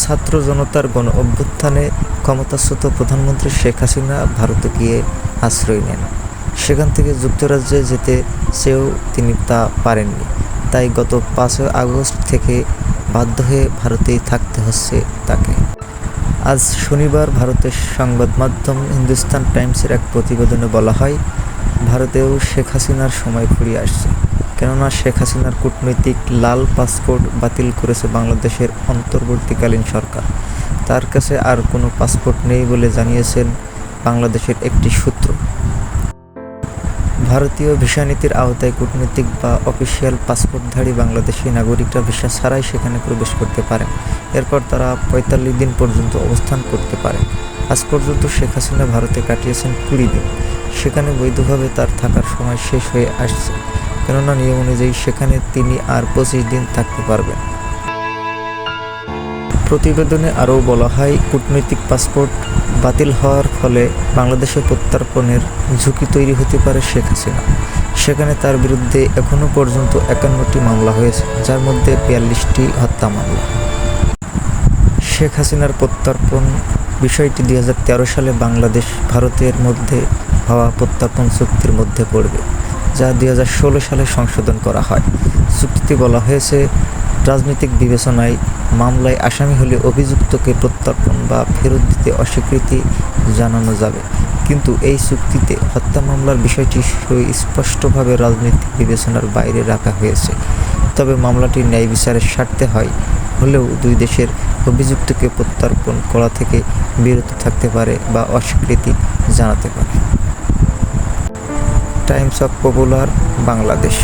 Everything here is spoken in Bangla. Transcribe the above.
ছাত্র জনতার গণ অভ্যুত্থানে ক্ষমতাচ্যুত প্রধানমন্ত্রী শেখ হাসিনা ভারতে গিয়ে আশ্রয় নেন। সেখান থেকে যুক্তরাজ্যে যেতে চেয়েও তিনি তা পারেননি। তাই গত 5 আগস্ট থেকে বাধ্য হয়ে ভারতেই থাকতে হচ্ছে তাকে। আজ শনিবার ভারতের সংবাদ মাধ্যম হিন্দুস্তান টাইমসের এক প্রতিবেদনে বলা হয়, ভারতেও শেখ হাসিনার সময় ফুরিয়ে আসছে। কেননা শেখ হাসিনার কূটনৈতিক লাল পাসপোর্ট বাতিল করেছে বাংলাদেশের অন্তর্বর্তীকালীন সরকার। তার কাছে আর কোনো পাসপোর্ট নেই বলে জানিয়েছেন বাংলাদেশের একটি সূত্র। ভারতীয় ভিসা নীতির আওতায় কূটনৈতিক বা অফিসিয়াল পাসপোর্টধারী বাংলাদেশি নাগরিকরা ভিসা ছাড়াই সেখানে প্রবেশ করতে পারেন। এরপর তারা 45 দিন পর্যন্ত অবস্থান করতে পারেন। আজ পর্যন্ত শেখ হাসিনা ভারতে কাটিয়েছেন 20 দিন। সেখানে বৈধভাবে তার থাকার সময় শেষ হয়ে আসছে, কেননা নিয়ম অনুযায়ী সেখানে তিনি আর 25 দিন থাকতে পারবেন। প্রতিবেদনে আরও বলা হয়, কূটনৈতিক পাসপোর্ট বাতিল হওয়ার ফলে বাংলাদেশে প্রত্যর্পণের ঝুঁকি তৈরি হতে পারে শেখ হাসিনা। সেখানে তার বিরুদ্ধে এখনও পর্যন্ত 51টি মামলা হয়েছে, যার মধ্যে 42টি হত্যা মামলা। শেখ হাসিনার প্রত্যর্পণ বিষয়টি 2013 সালে বাংলাদেশ ভারতের মধ্যে হওয়া প্রত্যর্পণ চুক্তির মধ্যে পড়বে, যা 2016 সালে সংশোধন করা হয়। চুক্তিতে বলা হয়েছে, রাজনৈতিক বিবেচনায় মামলায় আসামি হলে অভিযুক্তকে প্রত্যর্পণ বা ফেরত দিতে অস্বীকৃতি জানানো যাবে। কিন্তু এই চুক্তিতে হত্যা মামলার বিষয়টি সুস্পষ্টভাবে রাজনৈতিক বিবেচনার বাইরে রাখা হয়েছে। তবে মামলাটি ন্যায় বিচারের স্বার্থে হলেও দুই দেশের অভিযুক্তকে প্রত্যর্পণ করা থেকে বিরত থাকতে পারে বা অস্বীকৃতি জানাতে পারে। Times of popular Bangladesh.